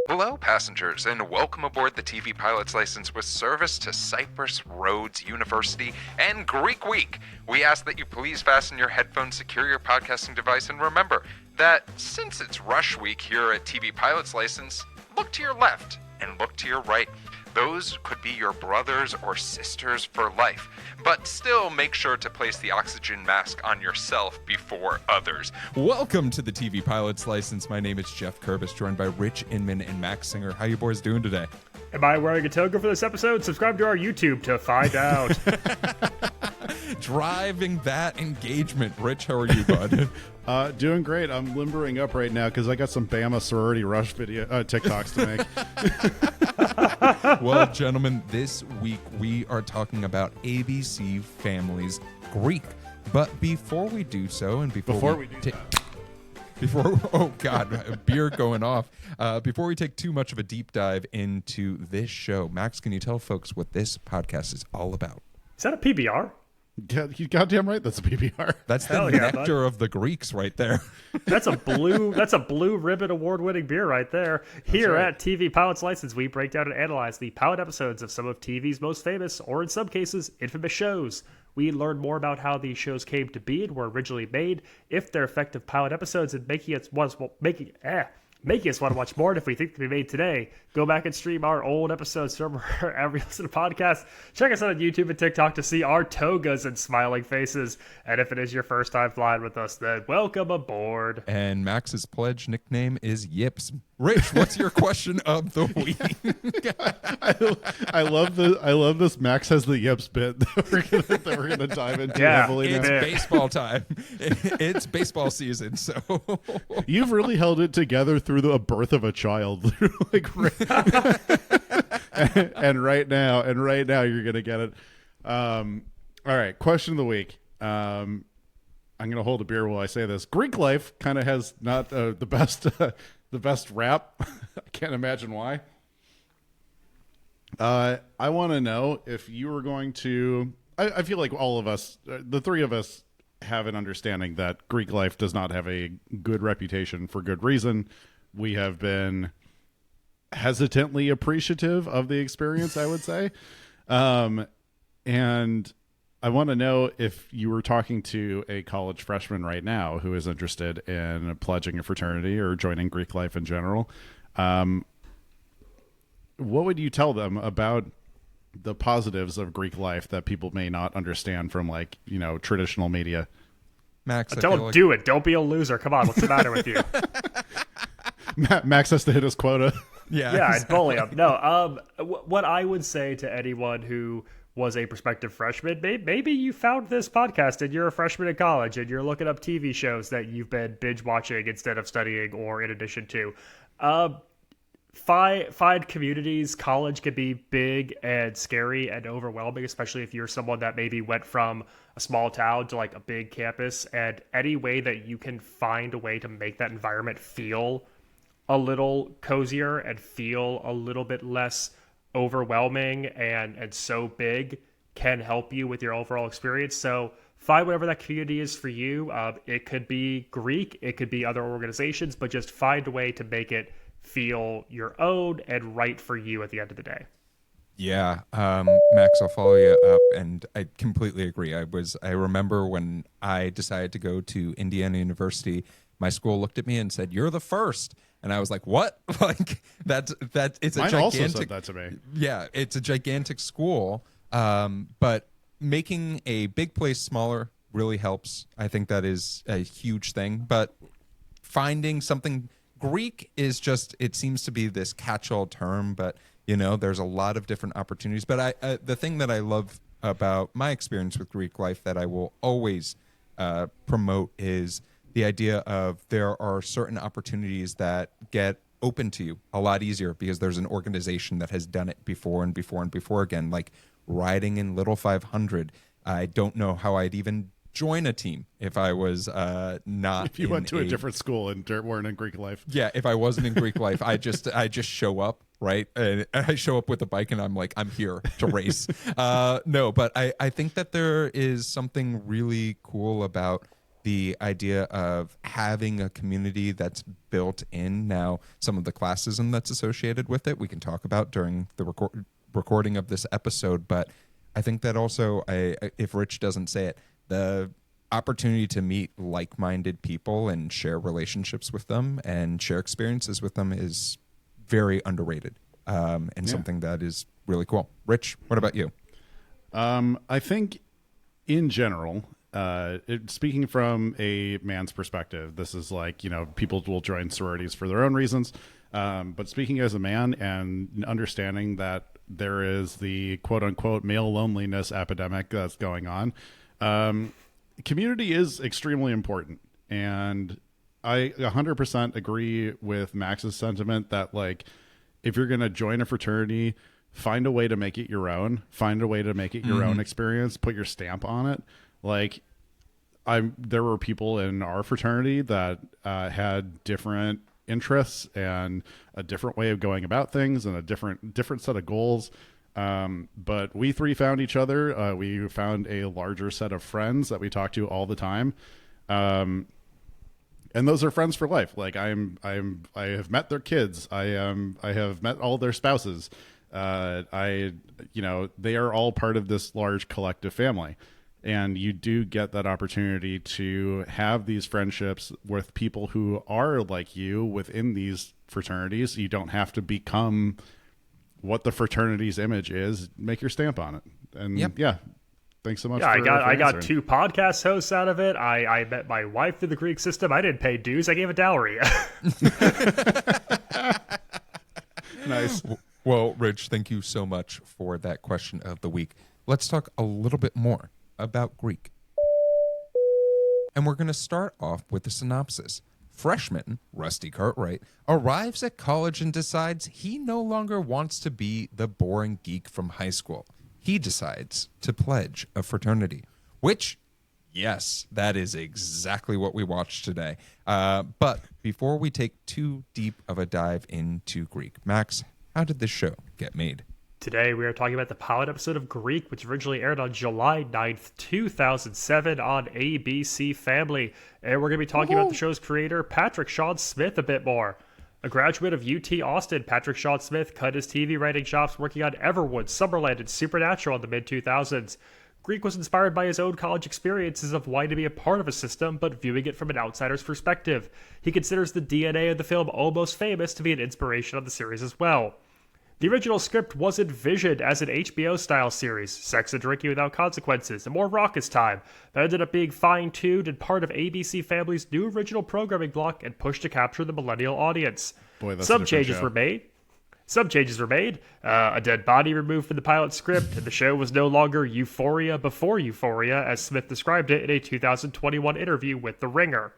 Hello, passengers, and welcome aboard the TV Pilot's License with service to Cypress Rhodes University and Greek Week. We ask that you please fasten your headphones, secure your podcasting device, and remember that since it's rush week here at TV Pilot's License, look to your left and look to your right. Those could be your brothers or sisters for life, but still make sure to place the oxygen mask on yourself before others. Welcome to the TV Pilot's License. My name is Geoff Kerbis, joined by Rich, Inman, and Max Singer. How you boys doing today? Am I wearing a toga for this episode? Subscribe to our YouTube to find out. Driving that engagement. Rich, how are you, bud? Doing great. I'm limbering up right now because I got some Bama sorority rush video TikToks to make. Well, gentlemen, this week we are talking about ABC Families Greek. But before we do so, and before we do oh God, beer going off. Before we take too much of a deep dive into this show, Max, can you tell folks what this podcast is all about? Is that a PBR? Yeah, you goddamn right. That's a PBR. That's the nectar of the Greeks right there. That's a blue ribbon award-winning beer right there. Here at TV Pilot's License, we break down and analyze the pilot episodes of some of TV's most famous, or in some cases, infamous shows. We learn more about how these shows came to be and were originally made, if they're effective pilot episodes, and making us want to watch more. And if we think they can be made today, go back and stream our old episodes from wherever you listen to podcasts. Check us out on YouTube and TikTok to see our togas and smiling faces. And if it is your first time flying with us, then welcome aboard. And Max's pledge nickname is Yips. Rich, what's your question of the week? I love this. Max has the yips bit that we're gonna dive into heavily. It's now. baseball time. It's baseball season, so You've really held it together through the birth of a child. and right now you're gonna get it. All right, question of the week. I'm gonna hold a beer while I say this. Greek life kind of has not the best rap. I can't imagine why. I want to know if you were going to. I feel like all of us, the three of us, have an understanding that Greek life does not have a good reputation for good reason. We have been hesitantly appreciative of the experience, I would say. And I want to know if you were talking to a college freshman right now who is interested in pledging a fraternity or joining Greek life in general. What would you tell them about the positives of Greek life that people may not understand from, like, traditional media? Max, Do it. Don't be a loser. Come on. What's the matter with you? Max has to hit his quota. Yeah, I'd bully him. No, what I would say to anyone who was a prospective freshman, maybe you found this podcast and you're a freshman in college and you're looking up TV shows that you've been binge watching instead of studying or in addition to. Find communities. College can be big and scary and overwhelming, especially if you're someone that maybe went from a small town to like a big campus, and any way that you can find a way to make that environment feel a little cozier and feel a little bit less overwhelming and so big can help you with your overall experience. So find whatever that community is for you. It could be Greek, it could be other organizations, but just find a way to make it feel your own and right for you at the end of the day. Yeah, Max, I'll follow you up, and I completely agree. I remember when I decided to go to Indiana University, my school looked at me and said, "You're the first." And I was like, "What?" Like that? It's a Mine gigantic. also said that to me. Yeah, it's a gigantic school, but making a big place smaller really helps. I think that is a huge thing. But finding something Greek is just, it seems to be this catch-all term, but there's a lot of different opportunities. But the thing that I love about my experience with Greek life that I will always promote is the idea of there are certain opportunities that get open to you a lot easier because there's an organization that has done it before and before and before again, like riding in Little 500. I don't know how I'd even join a team if I was not. If you went to a different school and weren't in Greek life. Yeah, if I wasn't in Greek life, I just show up, right? And I show up with a bike and I'm like, I'm here to race. No, but I think that there is something really cool about the idea of having a community that's built in. Now, some of the classism that's associated with it, we can talk about during the recording of this episode. But I think that also, if Rich doesn't say it, the opportunity to meet like-minded people and share relationships with them and share experiences with them is very underrated, and something that is really cool. Rich, what about you? I think in general, speaking from a man's perspective, this is like, people will join sororities for their own reasons. But speaking as a man and understanding that there is the quote unquote male loneliness epidemic that's going on, community is extremely important. And I 100% agree with Max's sentiment that, like, if you're going to join a fraternity, find a way to make it your own, find a way to make it your own experience, put your stamp on it. Like, there were people in our fraternity that had different interests and a different way of going about things and a different set of goals. But we three found each other. We found a larger set of friends that we talk to all the time. And those are friends for life. Like, I have met their kids. I have met all their spouses. They are all part of this large collective family. And you do get that opportunity to have these friendships with people who are like you within these fraternities. You don't have to become what the fraternity's image is. Make your stamp on it. And thanks so much. Yeah, I got 2 podcast hosts out of it. I met my wife through the Greek system. I didn't pay dues. I gave a dowry. Nice. Well, Rich, thank you so much for that question of the week. Let's talk a little bit more about Greek. And we're going to start off with a synopsis. Freshman Rusty Cartwright arrives at college and decides he no longer wants to be the boring geek from high school. He decides to pledge a fraternity, which, yes, that is exactly what we watched today. But before we take too deep of a dive into Greek, Max, how did this show get made? Today, we are talking about the pilot episode of Greek, which originally aired on July 9th, 2007 on ABC Family. And we're going to be talking about the show's creator, Patrick Sean Smith, a bit more. A graduate of UT Austin, Patrick Sean Smith cut his TV writing chops working on Everwood, Summerland, and Supernatural in the mid-2000s. Greek was inspired by his own college experiences of wanting to be a part of a system, but viewing it from an outsider's perspective. He considers the DNA of the film Almost Famous to be an inspiration on the series as well. The original script was envisioned as an HBO-style series, sex and drinking without consequences, and more raucous time, that ended up being fine-tuned and part of ABC Family's new original programming block and pushed to capture the millennial audience. Boy, that's Some changes were made. A dead body removed from the pilot script, and the show was no longer Euphoria before Euphoria, as Smith described it in a 2021 interview with The Ringer.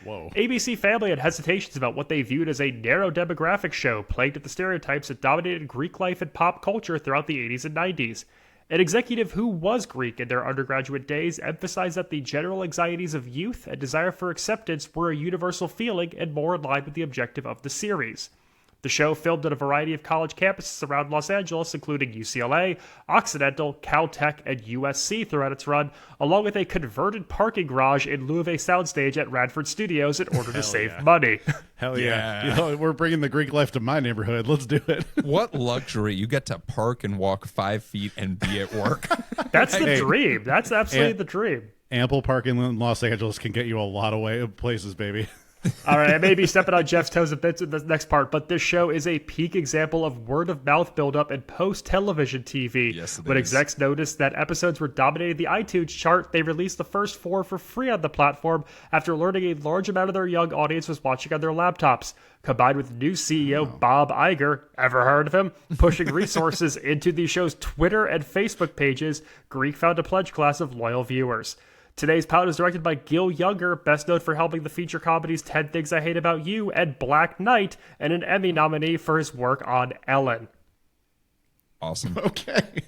Whoa. ABC Family had hesitations about what they viewed as a narrow demographic show plagued with the stereotypes that dominated Greek life and pop culture throughout the 80s and 90s. An executive who was Greek in their undergraduate days emphasized that the general anxieties of youth and desire for acceptance were a universal feeling and more in line with the objective of the series. The show filmed at a variety of college campuses around Los Angeles, including UCLA, Occidental, Caltech, and USC throughout its run, along with a converted parking garage in lieu of a soundstage at Radford Studios in order to save money. Hell yeah. We're bringing the Greek life to my neighborhood. Let's do it. What luxury. You get to park and walk 5 feet and be at work. That's the dream. That's absolutely the dream. Ample parking in Los Angeles can get you a lot of places, baby. All right, I may be stepping on Jeff's toes a bit in the next part, but this show is a peak example of word-of-mouth buildup and post-television TV. Yes, it when is. Execs noticed that episodes were dominating the iTunes chart, they released the first 4 for free on the platform after learning a large amount of their young audience was watching on their laptops. Combined with new CEO Bob Iger, ever heard of him, pushing resources into the show's Twitter and Facebook pages, Greek found a pledge class of loyal viewers. Today's pilot is directed by Gil Younger, best known for helping the feature comedies 10 Things I Hate About You and Black Knight, and an Emmy nominee for his work on Ellen. Awesome. Okay.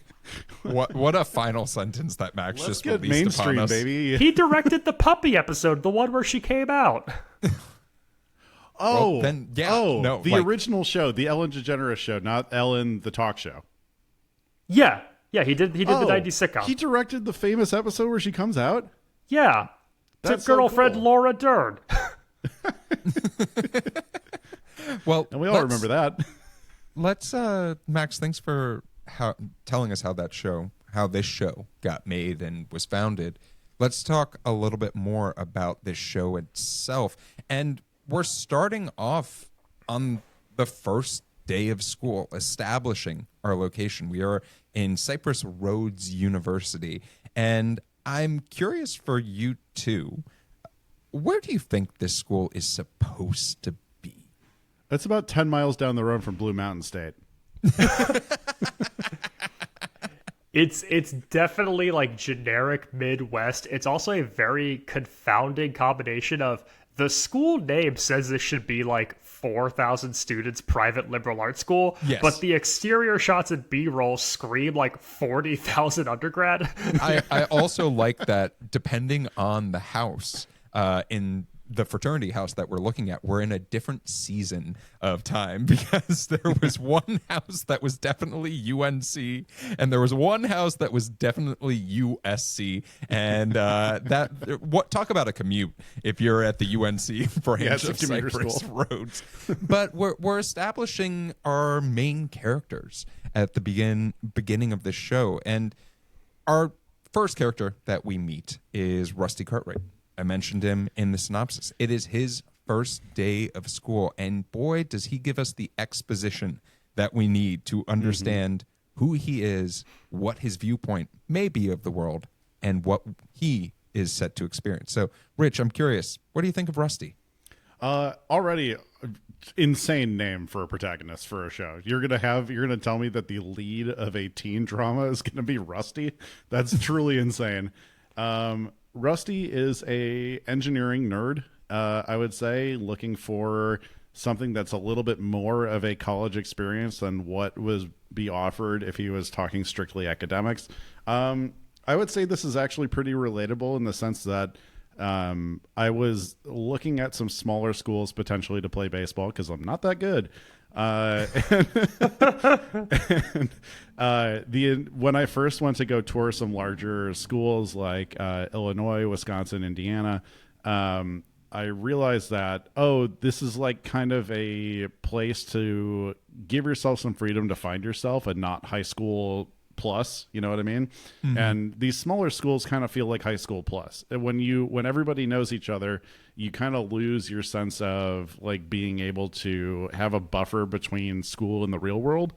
What a final sentence that Max Let's just get released mainstream, upon us. baby. He directed the puppy episode, the one where she came out. Well, then, yeah, the original show, the Ellen DeGeneres show, not Ellen the talk show. Yeah, he did the 90s sitcom. He directed the famous episode where she comes out? Yeah. to girlfriend cool. Laura Dern. Well, And we all remember that. Let's Max, thanks for telling us how this show got made and was founded. Let's talk a little bit more about this show itself. And we're starting off on the first day of school, establishing our location. We are in Cypress Rhodes University, and I'm curious for you two, where do you think this school is supposed to be? It's about 10 miles down the road from Blue Mountain State. It's definitely like generic Midwest. It's also a very confounding combination of the school name says this should be like 4,000 students private liberal arts school, yes, but the exterior shots and B-roll scream like 40,000 undergrad. I also like that depending on the house, in the fraternity house that we're looking at, we're in a different season of time, because there was one house that was definitely UNC and there was one house that was definitely USC, and talk about a commute if you're at the UNC branch of Cypress Rhodes. But we're establishing our main characters at the beginning of this show, and our first character that we meet is Rusty Cartwright. I mentioned him in the synopsis. It is his first day of school, and boy, does he give us the exposition that we need to understand who he is, what his viewpoint may be of the world, and what he is set to experience. So, Rich, I'm curious, what do you think of Rusty? Already insane name for a protagonist for a show. You're gonna tell me that the lead of a teen drama is gonna be Rusty? That's truly insane. Rusty is a engineering nerd, I would say, looking for something that's a little bit more of a college experience than what was be offered if he was talking strictly academics. I would say this is actually pretty relatable in the sense that I was looking at some smaller schools potentially to play baseball because I'm not that good. When I first went to go tour some larger schools like Illinois, Wisconsin, Indiana, I realized that, this is like kind of a place to give yourself some freedom to find yourself and not high school plus, you know what I mean? Mm-hmm. And these smaller schools kind of feel like high school plus. When everybody knows each other, you kind of lose your sense of like being able to have a buffer between school and the real world.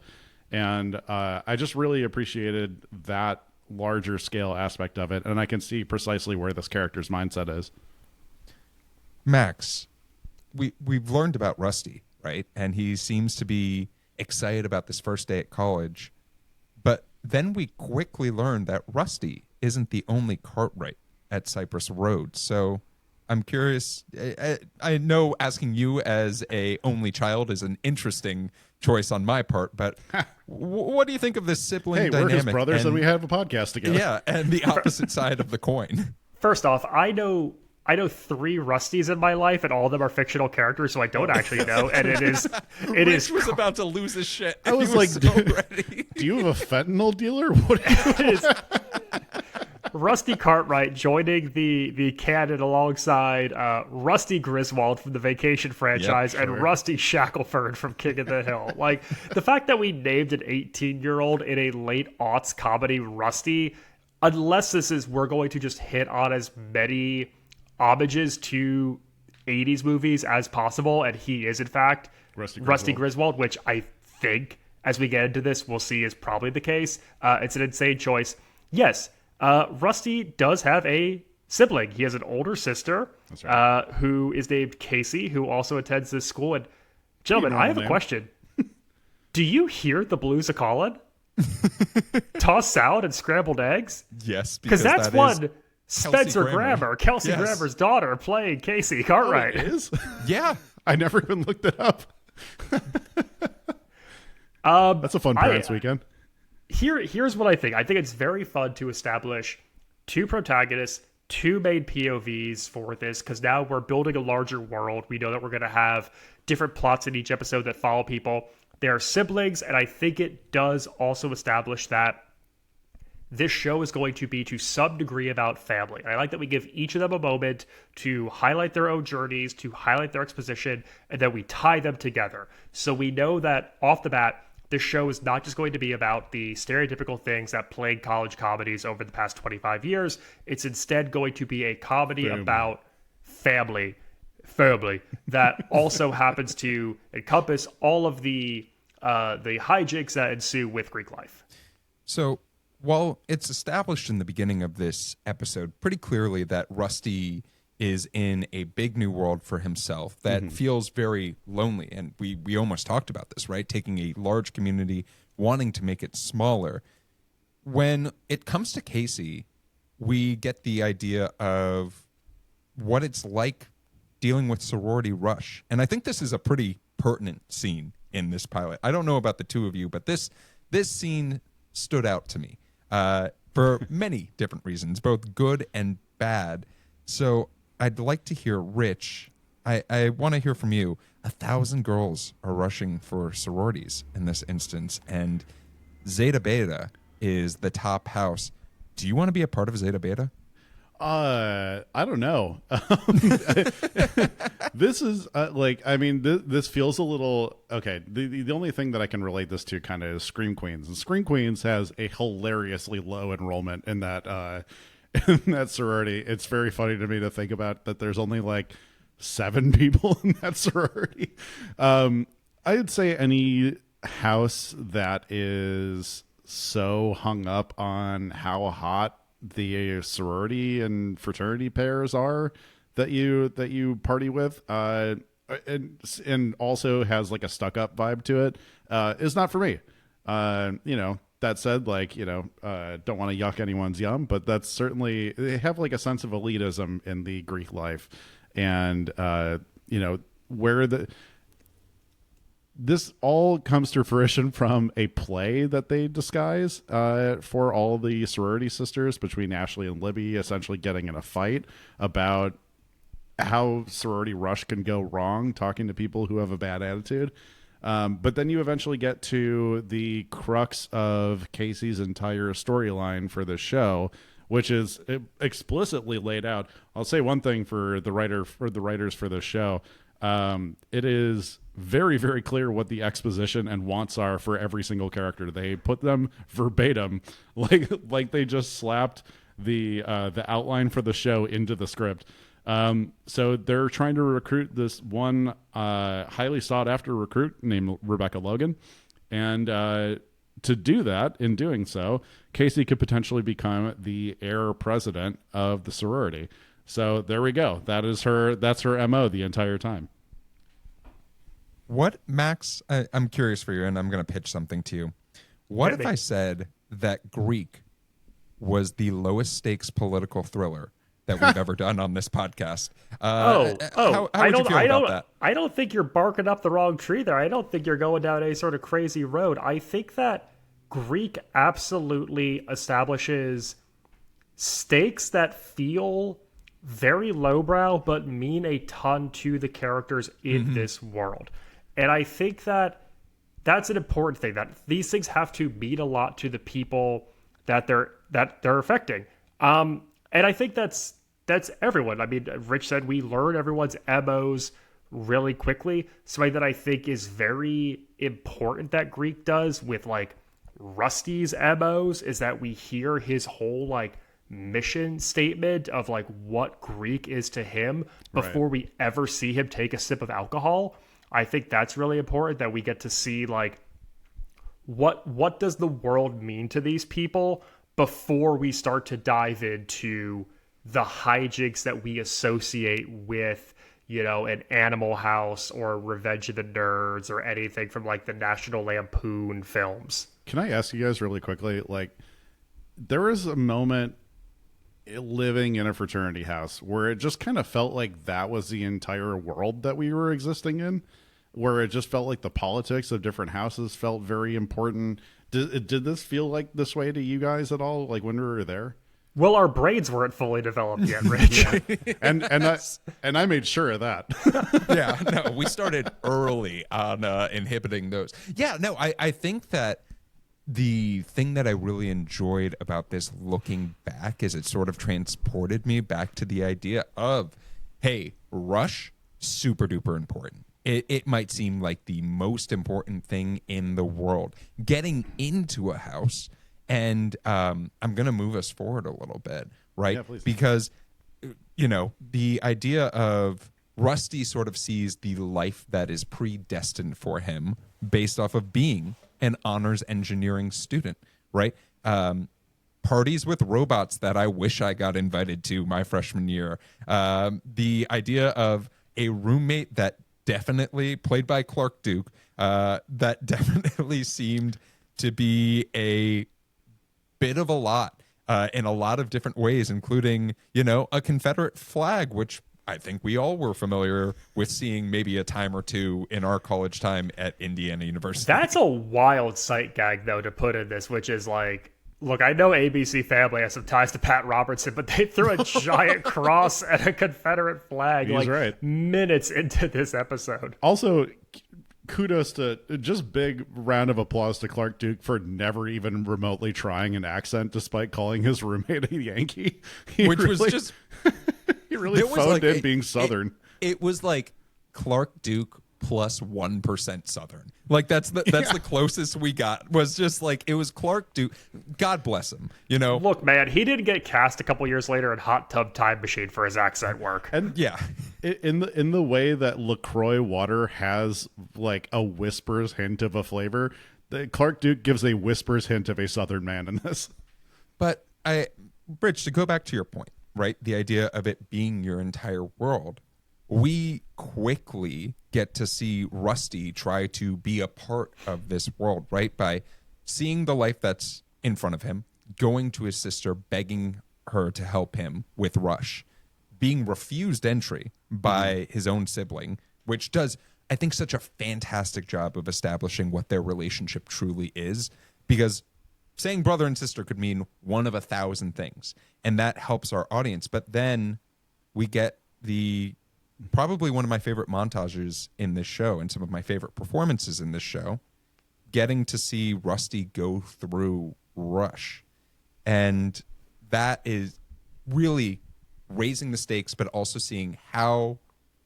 And I just really appreciated that larger scale aspect of it. And I can see precisely where this character's mindset is. Max, we've learned about Rusty, right? And he seems to be excited about this first day at college. But then we quickly learned that Rusty isn't the only Cartwright at Cypress Rhodes. So I'm curious. I know asking you as a only child is an interesting choice on my part, but what do you think of this sibling dynamic? We're his brothers and we have a podcast together. Yeah, and the opposite side of the coin. First off, I know 3 Rusties in my life, and all of them are fictional characters, so I don't actually know. And Rich was about to lose his shit. I was like, so ready. Do you have a fentanyl dealer? What is Rusty Cartwright joining the canon alongside Rusty Griswold from the Vacation franchise, and Rusty Shackelford from King of the Hill. Like, the fact that we named an 18-year-old in a late aughts comedy Rusty, unless we're going to just hit on as many homages to 80s movies as possible, and he is in fact Rusty Griswold, which I think as we get into this we'll see is probably the case. It's an insane choice. Yes, Rusty does have a sibling. He has an older sister, who is named Casey, who also attends this school. And gentlemen, I have a question. Do you hear the blues a callin'? Tossed salad and scrambled eggs? Yes, because that's one Spencer Grammer, Kelsey Grammer's daughter, playing Casey Cartwright. Oh, it is? Yeah. I never even looked it up. That's a fun parents weekend. Here's what I think. I think it's very fun to establish 2 protagonists, 2 main POVs for this, because now we're building a larger world. We know that we're going to have different plots in each episode that follow people. They are siblings, and I think it does also establish that this show is going to be to some degree about family. And I like that we give each of them a moment to highlight their own journeys, to highlight their exposition, and then we tie them together. So we know that off the bat, this show is not just going to be about the stereotypical things that plague college comedies over the past 25 years. It's instead going to be a comedy about family that also happens to encompass all of the hijinks that ensue with Greek life. So while it's established in the beginning of this episode pretty clearly that Rusty is in a big new world for himself that feels very lonely, and we almost talked about this, right? Taking a large community, wanting to make it smaller. When it comes to Casey, we get the idea of what it's like dealing with sorority rush. And I think this is a pretty pertinent scene in this pilot. I don't know about the two of you, but this scene stood out to me for many different reasons, both good and bad. So I'd like to hear, Rich, I want to hear from you. 1,000 girls are rushing for sororities in this instance, and Zeta Beta is the top house. Do you want to be a part of Zeta Beta? I don't know. This is this feels a little okay. The only thing that I can relate this to kind of is Scream Queens, and Scream Queens has a hilariously low enrollment in that sorority. It's very funny to me to think about that. There's only like 7 people in that sorority. I'd say any house that is so hung up on how hot the sorority and fraternity pairs are that you party with, and also has like a stuck up vibe to it, is not for me. That said, don't want to yuck anyone's yum, but that's certainly, they have like a sense of elitism in the Greek life, and where this all comes to fruition from a play that they disguise for all the sorority sisters, between Ashley and Libby essentially getting in a fight about how sorority rush can go wrong, talking to people who have a bad attitude. But then you eventually get to the crux of Casey's entire storyline for the show, which is explicitly laid out. I'll say one thing for the writers for the show. It is very, very clear what the exposition and wants are for every single character. They put them verbatim, like they just slapped the outline for the show into the script. So they're trying to recruit this one highly sought after recruit named Rebecca Logan, and to do that, in doing so, Casey could potentially become the heir president of the sorority. So there we go. That's her MO the entire time. What, Max, I'm curious for you, and I'm going to pitch something to you. What if I said that Greek was the lowest stakes political thriller that we've ever done on this podcast? How would you feel about that? I don't think you're barking up the wrong tree there. I don't think you're going down a sort of crazy road. I think that Greek absolutely establishes stakes that feel very lowbrow but mean a ton to the characters in this world. And I think that that's an important thing, that these things have to mean a lot to the people that they're affecting. And I think that's everyone. I mean, Rich said we learn everyone's MOs really quickly. Something that I think is very important that Greek does with like Rusty's MOs is that we hear his whole like mission statement of like what Greek is to him before we ever see him take a sip of alcohol. I think that's really important, that we get to see like what does the world mean to these people before we start to dive into the hijinks that we associate with, an Animal House or Revenge of the Nerds or anything from like the National Lampoon films. Can I ask you guys really quickly, like, there was a moment living in a fraternity house where it just kind of felt like that was the entire world that we were existing in, where it just felt like the politics of different houses felt very important. Did this feel like this way to you guys at all, like when we were there? Well, our brains weren't fully developed yet, Rich. and I made sure of that. Yeah, no, we started early on inhibiting those. Yeah, no, I think that the thing that I really enjoyed about this looking back is it sort of transported me back to the idea of, hey, Rush, super duper important. It might seem like the most important thing in the world. Getting into a house, and I'm going to move us forward a little bit, right? Yeah, please. Because, the idea of Rusty sort of sees the life that is predestined for him based off of being an honors engineering student, right? Parties with robots that I wish I got invited to my freshman year. The idea of a roommate that definitely, played by Clark Duke, that definitely seemed to be a bit of a lot in a lot of different ways, including, a Confederate flag, which I think we all were familiar with seeing maybe a time or two in our college time at Indiana University. That's a wild sight gag, though, to put in this, which is like, look, I know ABC Family has some ties to Pat Robertson, but they threw a giant cross and a Confederate flag minutes into this episode. Also, kudos to just big round of applause to Clark Duke for never even remotely trying an accent despite calling his roommate a Yankee. Which was just... He really phoned in being Southern. It was like Clark Duke plus 1% Southern. Like that's the closest we got, was just like, it was Clark Duke. God bless him. Look, man, he did get cast a couple years later in Hot Tub Time Machine for his accent work. And yeah, in the way that LaCroix water has like a whisper's hint of a flavor, Clark Duke gives a whisper's hint of a Southern man in this. But Rich, to go back to your point, right? The idea of it being your entire world. We quickly get to see Rusty try to be a part of this world, right? By seeing the life that's in front of him, going to his sister, begging her to help him with Rush, being refused entry by his own sibling, which does, I think, such a fantastic job of establishing what their relationship truly is, because saying brother and sister could mean one of 1,000 things, and that helps our audience. But then we get probably one of my favorite montages in this show and some of my favorite performances in this show, getting to see Rusty go through Rush. And that is really raising the stakes, but also seeing how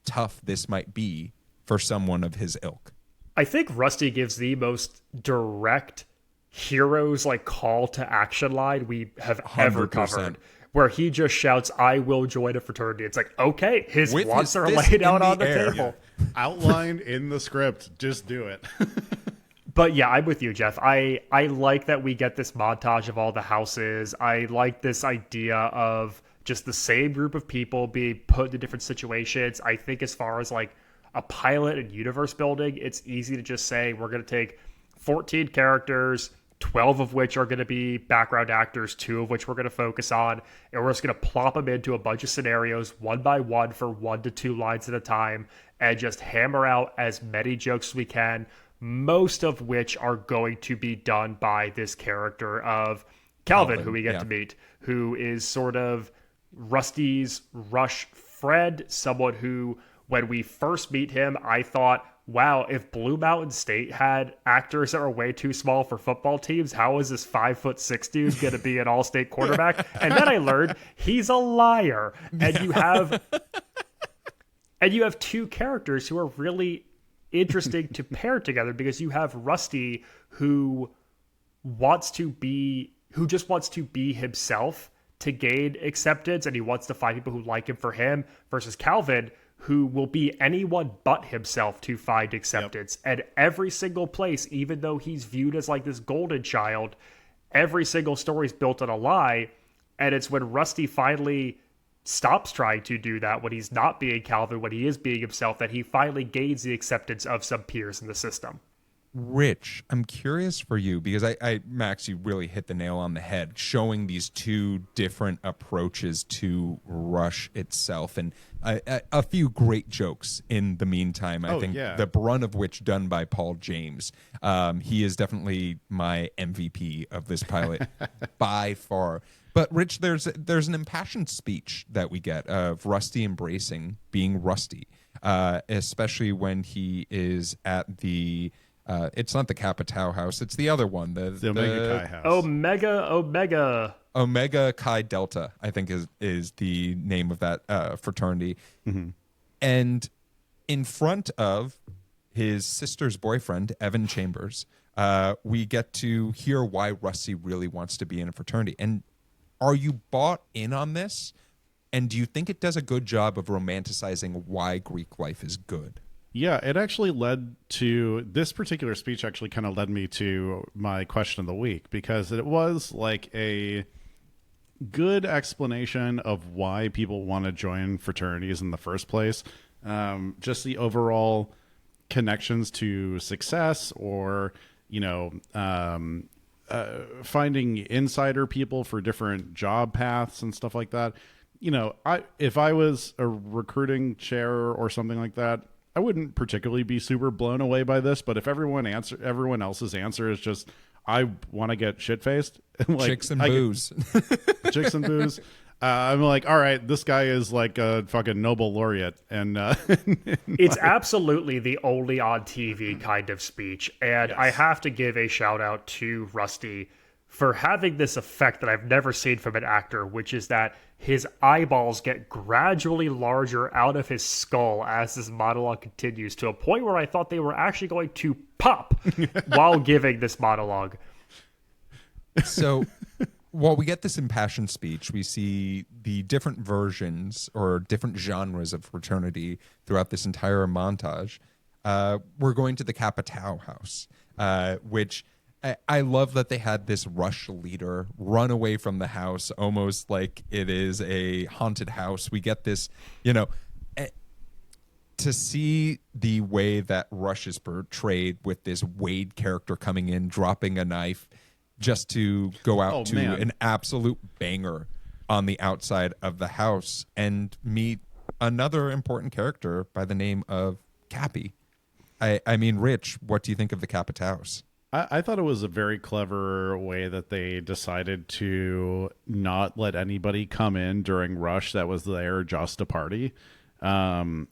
tough this might be for someone of his ilk. I think Rusty gives the most direct hero's call to action line we have ever 100%. covered, where he just shouts, "I will join a fraternity." It's like, okay, his With wants his are fist laid out in on the the air. table. Outlined in the script. Just do it. But yeah, I'm with you, Jeff. I like that we get this montage of all the houses. I like this idea of just the same group of people being put into different situations. I think as far as a pilot and universe building, it's easy to just say we're going to take 14 characters, 12 of which are going to be background actors, 2 of which we're going to focus on, and we're just going to plop them into a bunch of scenarios one by one for 1 to 2 lines at a time and just hammer out as many jokes as we can, most of which are going to be done by this character of Calvin, who we get to meet, who is sort of Rusty's Rush friend, someone who, when we first meet him, I thought, wow, if Blue Mountain State had actors that were way too small for football teams, how is this 5'6" dude going to be an all-state quarterback? And then I learned he's a liar. And you have 2 characters who are really interesting to pair together, because you have Rusty who just wants to be himself to gain acceptance, and he wants to find people who like him for him, versus Calvin, who will be anyone but himself to find acceptance. Yep. And every single place, even though he's viewed as this golden child, every single story is built on a lie. And it's when Rusty finally stops trying to do that, when he's not being Calvin, when he is being himself, that he finally gains the acceptance of some peers in the system. Rich, I'm curious for you, because Max, you really hit the nail on the head, showing these 2 different approaches to Rush itself, and a few great jokes in the meantime. I think the brunt of which done by Paul James. He is definitely my MVP of this pilot by far. But Rich, there's an impassioned speech that we get of Rusty embracing being Rusty, especially when he is at the It's not the Capitao House. It's the other one. The Omega Chi House. Omega. Chi Delta, I think is the name of that fraternity. Mm-hmm. And in front of his sister's boyfriend, Evan Chambers, we get to hear why Rusty really wants to be in a fraternity. And are you bought in on this? And do you think it does a good job of romanticizing why Greek life is good? Yeah, it actually led to this particular speech actually kind of led me to my question of the week, because it was like a good explanation of why people want to join fraternities in the first place. Just the overall connections to success, or, finding insider people for different job paths and stuff like that. If I was a recruiting chair or something like that, I wouldn't particularly be super blown away by this. But if everyone else's answer is just, I want to get shit faced, like chicks and booze, chicks and booze, I'm like, all right, this guy is like a fucking Nobel laureate, and it's absolutely the only on TV kind of speech. And yes. I have to give a shout out to Rusty for having this effect that I've never seen from an actor, which is that his eyeballs get gradually larger out of his skull as this monologue continues, to a point where I thought they were actually going to pop while giving this monologue. So while we get this impassioned speech, we see the different versions or different genres of fraternity throughout this entire montage. We're going to the Capitao House, which I love that they had this rush leader run away from the house, almost like it is a haunted house. We get this, to see the way that Rush is portrayed with this Wade character coming in, dropping a knife just to go out an absolute banger on the outside of the house and meet another important character by the name of Cappy. I mean, Rich, what do you think of the Capitaos? I thought it was a very clever way that they decided to not let anybody come in during Rush that was there just to party. And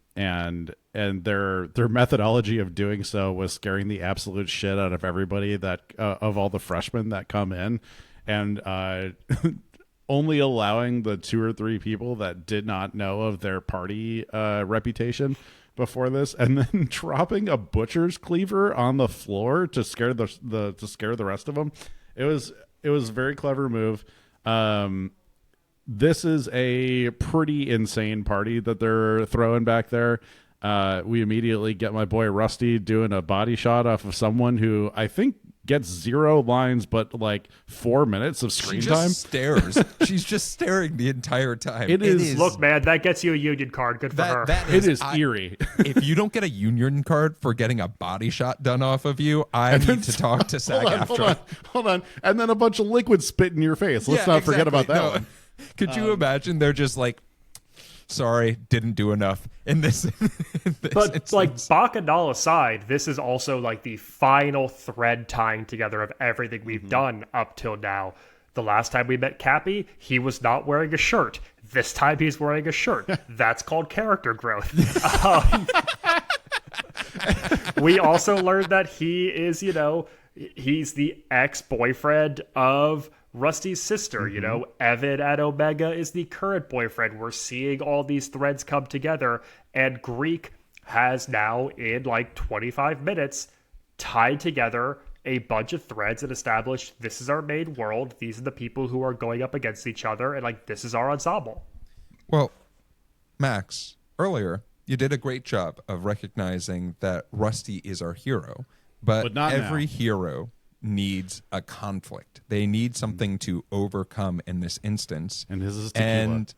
their methodology of doing so was scaring the absolute shit out of everybody that of all the freshmen that come in, and only allowing the 2 or 3 people that did not know of their party reputation before this, and then dropping a butcher's cleaver on the floor to scare the rest of them. It was a very clever move. This is a pretty insane party that they're throwing back there. We immediately get my boy Rusty doing a body shot off of someone who I think gets 0 lines, but like 4 minutes of screen time. Stares. She's just staring the entire time. It is. Look, man, that gets you a union card. Good for her. It is eerie. If you don't get a union card for getting a body shot done off of you, I need to talk to SAG-AFTRA. Hold on. And then a bunch of liquid spit in your face. Let's not forget about that one. Could you imagine? They're just like, sorry, didn't do enough in this. But instance. like, Bacchanal aside, this is also like the final thread tying together of everything we've done up till now. The last time we met Cappy, he was not wearing a shirt. This time he's wearing a shirt. That's called character growth. We also learned that he is, he's the ex-boyfriend of Rusty's sister. Evan at Omega is the current boyfriend. We're seeing all these threads come together, and Greek has now, in like 25 minutes, tied together a bunch of threads and established this is our main world. These are the people who are going up against each other, and like, this is our ensemble. Well, Max, earlier you did a great job of recognizing that Rusty is our hero, but not every hero needs a conflict. They need something to overcome in this instance. And his is tequila. And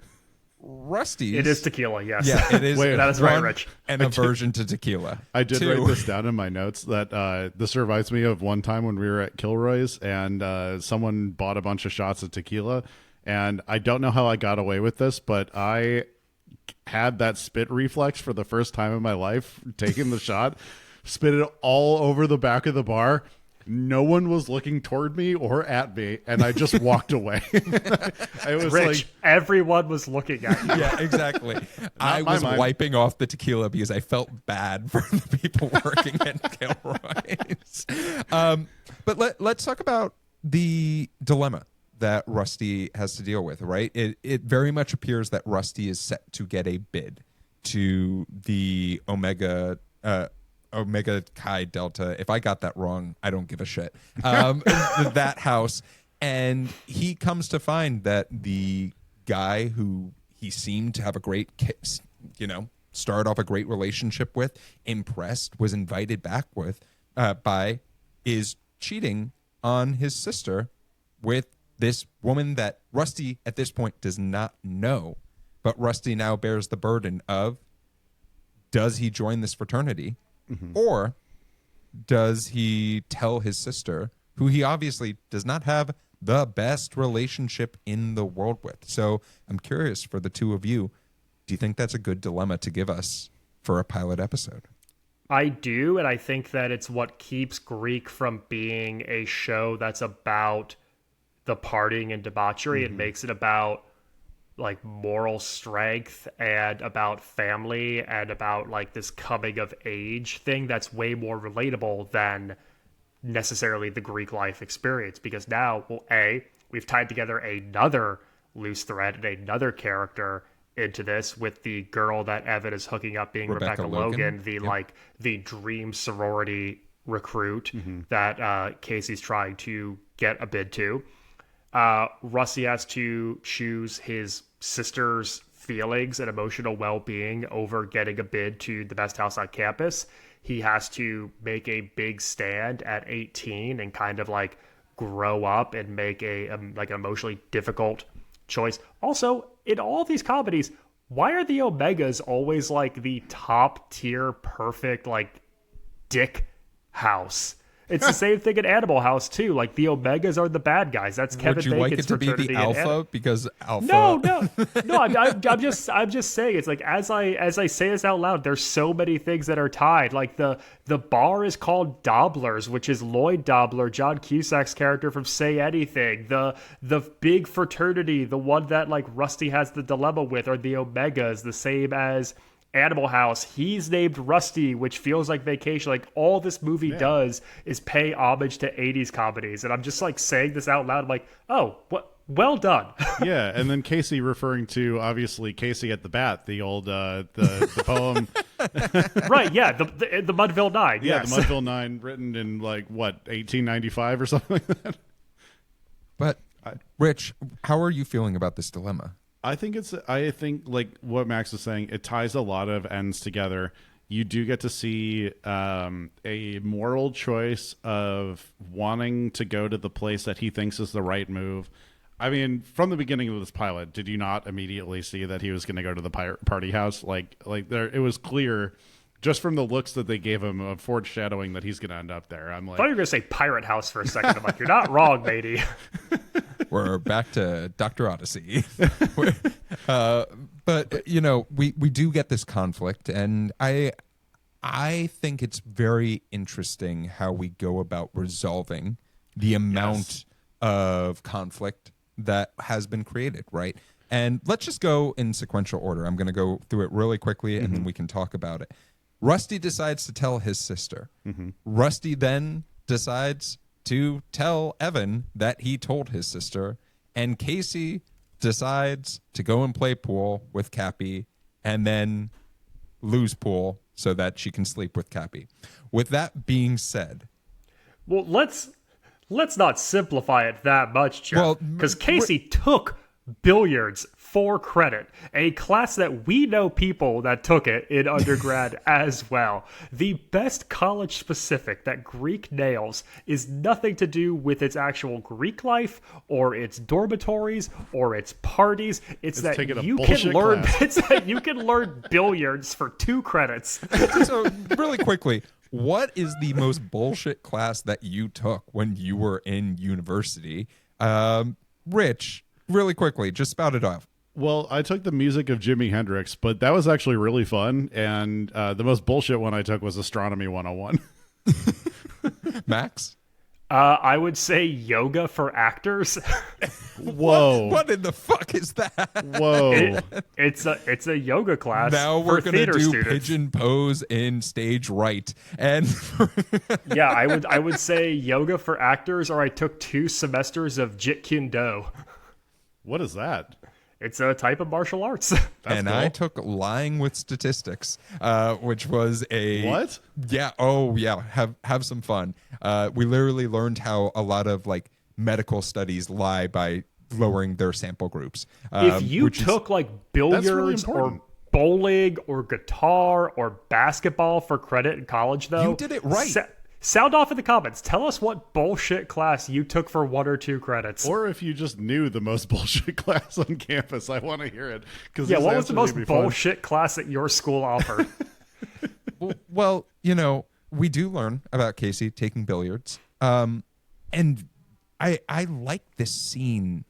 Rusty's... It is tequila, yes. Yeah, it is. That is right, Rich. An aversion to tequila. I did write this down in my notes that this reminds me of one time when we were at Kilroy's and someone bought a bunch of shots of tequila. And I don't know how I got away with this, but I had that spit reflex for the first time in my life, taking the shot, spit it all over the back of the bar. no one was looking toward me or at me, and I just walked away. I was Rich, everyone was looking at you. Yeah, exactly. I was wiping off the tequila because I felt bad for the people working at Gilroy's. But let's talk about the dilemma that Rusty has to deal with, right? It very much appears that Rusty is set to get a bid to the Omega Chi Delta. If I got that wrong, I don't give a shit. That house. And he comes to find that the guy who he seemed to have a great, start off a great relationship with, impressed, was invited back by, is cheating on his sister with this woman that Rusty at this point does not know. But Rusty now bears the burden of, does he join this fraternity? Or does he tell his sister, who he obviously does not have the best relationship in the world with? So I'm curious for the two of you, do you think that's a good dilemma to give us for a pilot episode? I do, and I think that it's what keeps Greek from being a show that's about the partying and debauchery. It makes it about like moral strength and about family and about like this coming of age thing that's way more relatable than necessarily the Greek life experience. Because now, well, we've tied together another loose thread and another character into this with the girl that Evan is hooking up being Rebecca Logan, the dream sorority recruit that Casey's trying to get a bid to. Rusty has to choose his sister's feelings and emotional well-being over getting a bid to the best house on campus. He has to make a big stand at 18 and kind of like grow up and make like an emotionally difficult choice. Also, in all these comedies, why are the Omegas always like the top tier perfect like dick house? It's the same thing in Animal House too. Like the Omegas are the bad guys. That's Kevin Bacon's Would you like it to be fraternity the Alpha because Alpha? No. I'm just saying. It's like as I say this out loud, there's so many things that are tied. Like the bar is called Dobblers, which is Lloyd Dobler, John Cusack's character from Say Anything. The big fraternity, the one that like Rusty has the dilemma with, are the Omegas, the same as Animal House. He's named Rusty, which feels like vacation. Like all this movie does is pay homage to 80s comedies. And I'm just like saying this out loud. I'm like, oh, what? Well done. Yeah, and then Casey referring to obviously Casey at the Bat, the old the poem. Right, yeah, the Mudville Nine. Yeah, yes. the Mudville Nine, written in like what 1895 or something like that. But Rich, how are you feeling about this dilemma? I think like what Max is saying, it ties a lot of ends together. You do get to see a moral choice of wanting to go to the place that he thinks is the right move. I mean, from the beginning of this pilot, did you not immediately see that he was going to go to the party house? Like there, it was clear just from the looks that they gave him of foreshadowing that he's going to end up there. I'm like, I thought you were going to say pirate house for a second. I'm like, you're not wrong, matey. We're back to Dr. Odyssey. But we do get this conflict, and I think it's very interesting how we go about resolving the amount of conflict that has been created, right? And let's just go in sequential order. I'm going to go through it really quickly, and then we can talk about it. Rusty decides to tell his sister. Rusty then decides to tell Evan that he told his sister, and Casey decides to go and play pool with Cappy and then lose pool so that she can sleep with Cappy. With that being said, well, let's not simplify it that much, Jeff, because Casey took billiards for credit, a class that we know people that took it in undergrad as well. The best college specific that Greek nails is nothing to do with its actual Greek life or its dormitories or its parties. It's that you can learn class. It's that you can learn billiards for 2 credits. So really quickly, what is the most bullshit class that you took when you were in university? Rich, really quickly, just spout it off. Well, I took the music of Jimi Hendrix, but that was actually really fun. And the most bullshit one I took was Astronomy 101. Max? I would say yoga for actors. Whoa. What in the fuck is that? Whoa. It's a yoga class. Now we're for gonna theater do students. pigeon pose in stage right, and Yeah, I would say yoga for actors, or I took 2 semesters of Jeet Kune Do. What is that? It's a type of martial arts. and cool. I took lying with statistics, which was a What? Yeah. Oh yeah. Have some fun. We literally learned how a lot of like medical studies lie by lowering their sample groups. If you which is- took like That's really billiards or important. bowling or guitar or basketball for credit in college, though, You did it right. Sound off in the comments. Tell us what bullshit class you took for 1 or 2 credits. Or if you just knew the most bullshit class on campus, I want to hear it. Yeah, what was the most bullshit class that your school offered? well, we do learn about Casey taking billiards, and I like this scene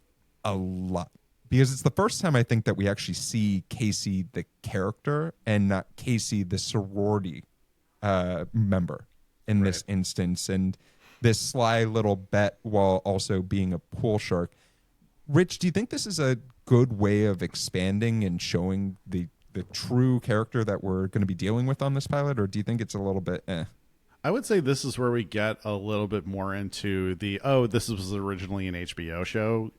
a lot because it's the first time I think that we actually see Casey the character and not Casey the sorority member in this instance, and this sly little bet while also being a pool shark. Rich, do you think this is a good way of expanding and showing the true character that we're going to be dealing with on this pilot, or do you think it's a little bit I would say this is where we get a little bit more into this was originally an HBO show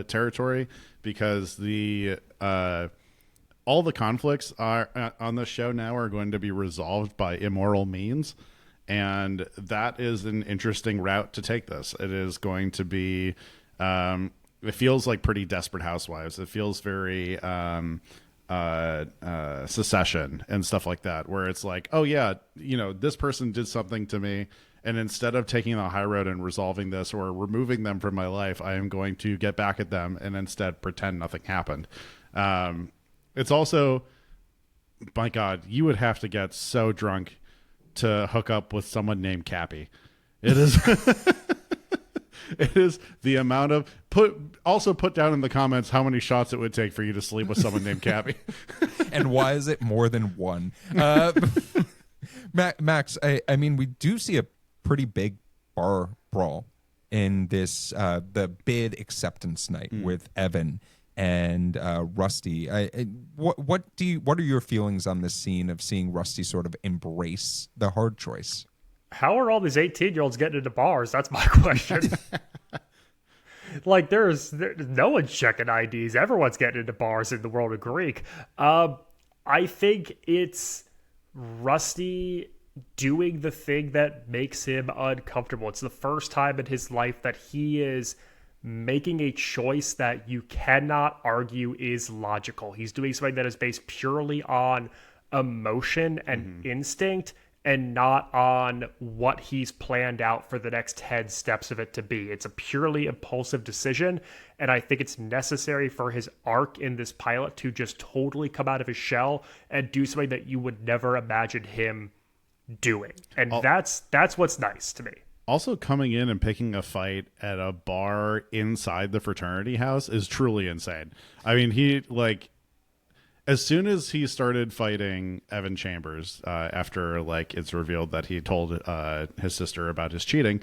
territory, because the all the conflicts are on the show now are going to be resolved by immoral means, and that is an interesting route to take this. It is going to be it feels like pretty Desperate Housewives. It feels very Secession and stuff like that, where it's like, oh yeah, this person did something to me, and instead of taking the high road and resolving this or removing them from my life, I am going to get back at them and instead pretend nothing happened. It's also, my God, you would have to get so drunk to hook up with someone named Cappy. It is it is the amount of put down in the comments how many shots it would take for you to sleep with someone named Cappy. and why is it more than one? Max, I mean, we do see a pretty big bar brawl in this the bid acceptance night with Evan and Rusty. What are your feelings on this scene of seeing Rusty sort of embrace the hard choice? How are all these 18-year-olds getting into bars? That's my question. Like, there's no one's checking IDs. Everyone's getting into bars in the world of Greek. I think it's Rusty doing the thing that makes him uncomfortable. It's the first time in his life that he is making a choice that you cannot argue is logical. He's doing something that is based purely on emotion and instinct, and not on what he's planned out for the next 10 steps of it to be. It's a purely impulsive decision, and I think it's necessary for his arc in this pilot to just totally come out of his shell and do something that you would never imagine him doing. And that's what's nice to me. Also, coming in and picking a fight at a bar inside the fraternity house is truly insane. I mean, as soon as he started fighting Evan Chambers, after it's revealed that he told his sister about his cheating,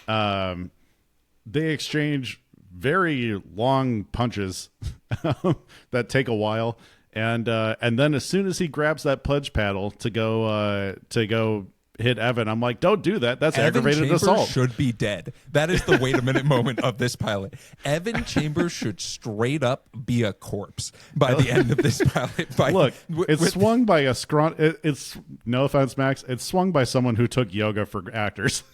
they exchange very long punches that take a while, and then as soon as he grabs that pledge paddle to go hit Evan, I'm like, don't do that. That's aggravated Chambers assault. Should be dead. That is the wait a minute moment of this pilot. Evan Chambers should straight up be a corpse by the end of this pilot. Look, it's swung by a it's no offense, Max. It's swung by someone who took yoga for actors.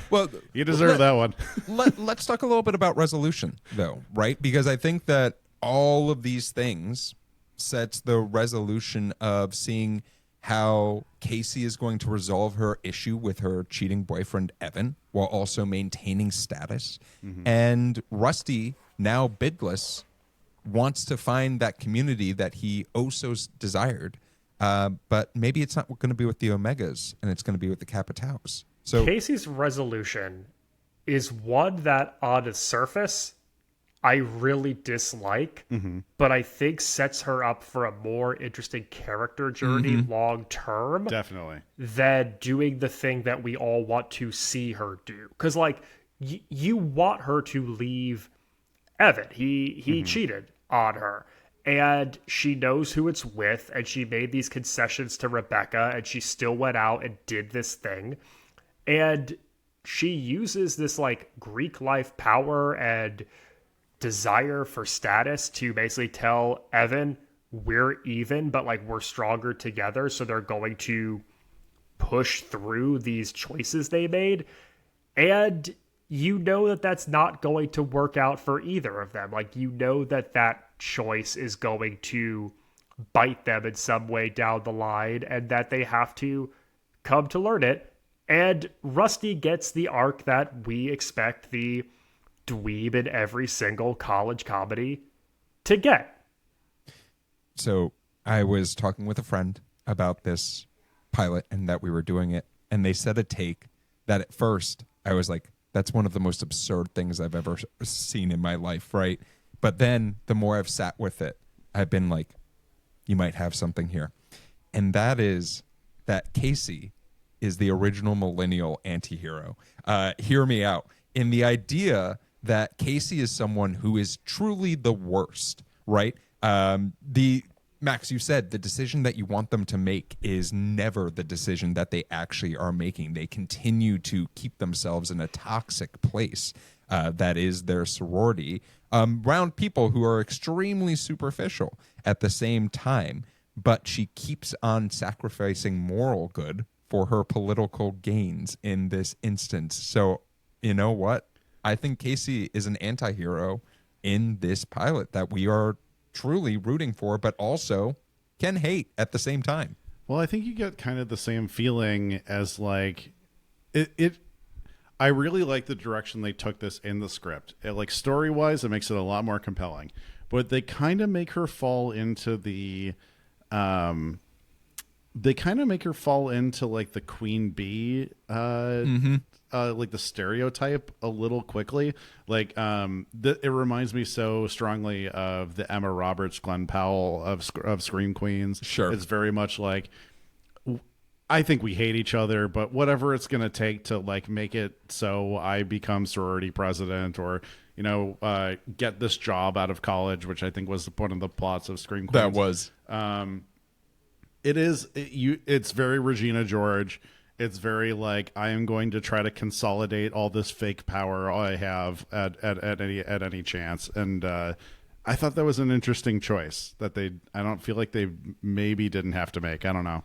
Well, You deserve that one. Let's talk a little bit about resolution, though, right? Because I think that all of these things sets the resolution of seeing how Casey is going to resolve her issue with her cheating boyfriend, Evan, while also maintaining status. And Rusty, now bidless, wants to find that community that he oh so desired. But maybe it's not going to be with the Omegas, and it's going to be with the Kappa Taus. So Casey's resolution is one that on the surface I really dislike, but I think sets her up for a more interesting character journey long term. Definitely. Than doing the thing that we all want to see her do. Because, like, you want her to leave Evan. He cheated on her. And she knows who it's with, and she made these concessions to Rebecca, and she still went out and did this thing. And she uses this, like, Greek life power and desire for status to basically tell Evan, we're even, but, like, we're stronger together. So they're going to push through these choices they made. And you know that that's not going to work out for either of them. Like, you know that that choice is going to bite them in some way down the line, and that they have to come to learn it. And Rusty gets the arc that we expect the dweeb in every single college comedy to get. So I was talking with a friend about this pilot and that we were doing it, and they said a take that at first I was like, that's one of the most absurd things I've ever seen in my life, right? But then the more I've sat with it, I've been like, you might have something here. And that is that Casey is the original millennial anti-hero. Hear me out. In the idea that Casey is someone who is truly the worst, right? Max, you said the decision that you want them to make is never the decision that they actually are making. They continue to keep themselves in a toxic place that is their sorority around people who are extremely superficial at the same time. But she keeps on sacrificing moral good for her political gains in this instance. So, you know what? I think Casey is an anti-hero in this pilot that we are truly rooting for, but also can hate at the same time. Well, I think you get kind of the same feeling as like it I really like the direction they took this in the script. Like story-wise, it makes it a lot more compelling. But they kind of make her fall into the like the queen bee like the stereotype a little quickly. Like it reminds me so strongly of the Emma Roberts, Glenn Powell of Scream Queens. Sure. It's very much like, I think we hate each other, but whatever it's going to take to like make it so I become sorority president, or, you know, get this job out of college, which I think was one of the plots of Scream Queens. That was. It's very Regina George. It's very like, I am going to try to consolidate all this fake power I have at any chance. And I thought that was an interesting choice that I don't feel like they maybe didn't have to make. I don't know.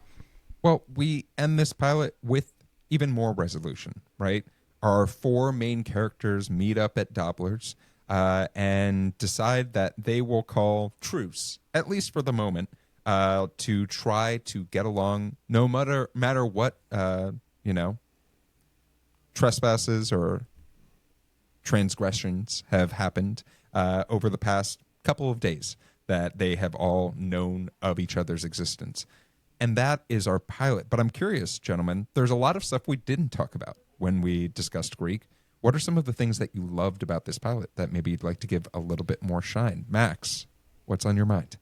Well, we end this pilot with even more resolution, right? Our four main characters meet up at Doppler's and decide that they will call truce, at least for the moment, to try to get along, no matter what, trespasses or transgressions have happened over the past couple of days that they have all known of each other's existence. And that is our pilot. But I'm curious, gentlemen, there's a lot of stuff we didn't talk about when we discussed Greek. What are some of the things that you loved about this pilot that maybe you'd like to give a little bit more shine? Max, what's on your mind?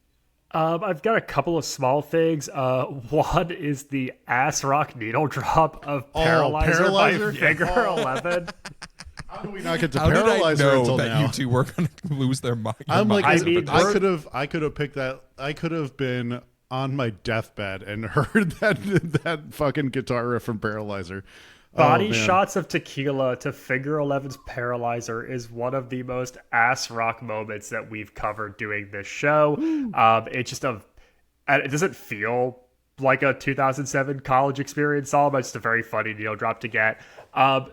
I've got a couple of small things. One is the ass rock needle drop of Paralyzer? By Figure 11. How do we not get to How Paralyzer did I know until that now? you two were going to lose their mind? I'm like, I mean, I could have picked that. I could have been on my deathbed and heard that fucking guitar riff from Paralyzer. Body shots of Tequila to Figure 11's Paralyzer is one of the most ass rock moments that we've covered doing this show. It doesn't feel like a 2007 college experience song, but it's a very funny needle drop to get.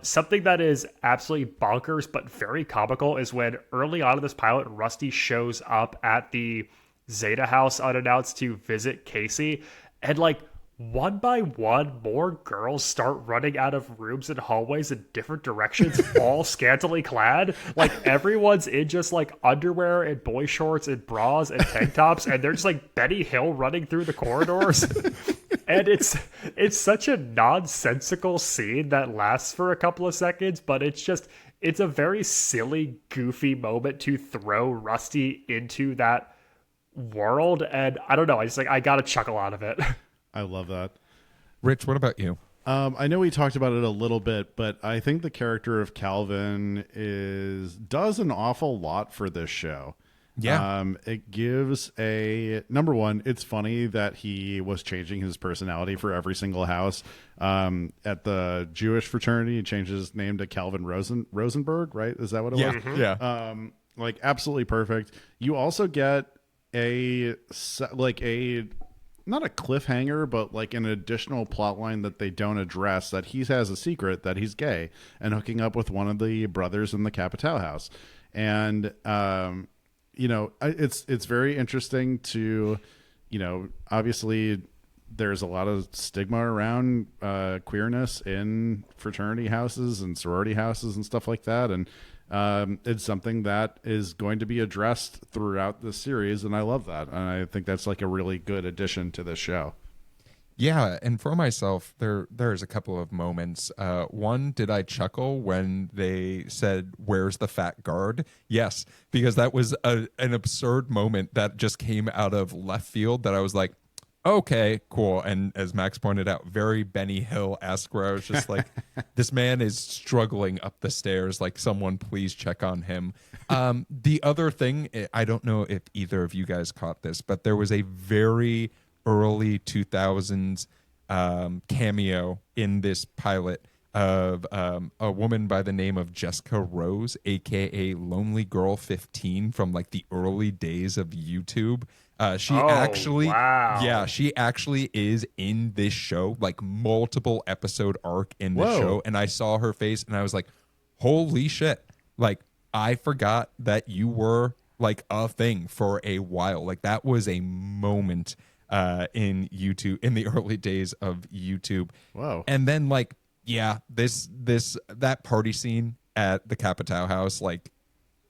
Something that is absolutely bonkers but very comical is when early on in this pilot, Rusty shows up at the Zeta house unannounced to visit Casey, and like one by one more girls start running out of rooms and hallways in different directions, all scantily clad. Like everyone's in just like underwear and boy shorts and bras and tank tops, and they're just like Benny Hill running through the corridors. And it's such a nonsensical scene that lasts for a couple of seconds, but it's it's a very silly, goofy moment to throw Rusty into that world, and I don't know, I got a chuckle out of it. I love that. Rich, what about you? I know we talked about it a little bit, but I think the character of Calvin does an awful lot for this show. Yeah. It gives number one, it's funny that he was changing his personality for every single house. At the Jewish fraternity, he changed his name to Calvin Rosenberg, right? Is that what it was? Mm-hmm. Yeah. Like absolutely perfect. You also get not a cliffhanger, but like an additional plot line that they don't address, that he has a secret that he's gay and hooking up with one of the brothers in the Capitol house. And, it's very interesting to, obviously there's a lot of stigma around queerness in fraternity houses and sorority houses and stuff like that. And it's something that is going to be addressed throughout the series, and I love that. And I think that's like a really good addition to this show. Yeah, and for myself, there's a couple of moments. One, did I chuckle when they said, "Where's the fat guard?" Yes, because that was an absurd moment that just came out of left field that I was like, okay, cool. And as Max pointed out, very Benny Hill-esque, where I was just like, this man is struggling up the stairs. Like, someone please check on him. The other thing, I don't know if either of you guys caught this, but there was a very early 2000s cameo in this pilot of a woman by the name of Jessica Rose, aka Lonely Girl 15, from like the early days of YouTube. Wow. She actually is in this show, like multiple episode arc in the Whoa. show. And I saw her face and I was like, holy shit. Like, I forgot that you were like a thing for a while. Like, that was a moment in YouTube, in the early days of YouTube. Whoa. And then like, yeah, that party scene at the Capitol house, like,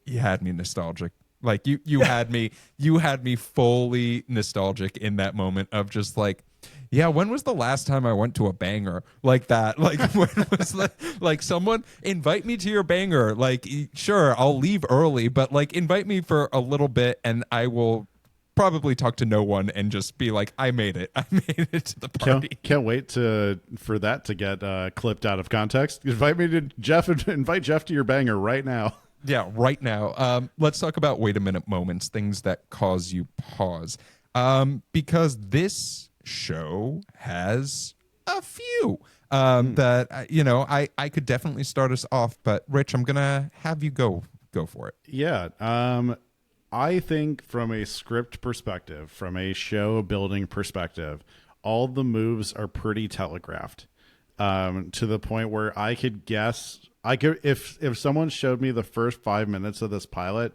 you had me nostalgic. Like you had me fully nostalgic in that moment of just like, yeah, when was the last time I went to a banger like that? Like, when was like someone invite me to your banger? Like, sure, I'll leave early, but like invite me for a little bit and I will probably talk to no one and just be like, I made it to the party. Can't wait for that to get clipped out of context. Invite Jeff to your banger right now. Yeah, right now. Let's talk about wait a minute moments, things that cause you pause. Because this show has a few that, I could definitely start us off. But Rich, I'm going to have you go for it. Yeah. I think from a script perspective, from a show building perspective, all the moves are pretty telegraphed to the point where I could guess. If someone showed me the first 5 minutes of this pilot,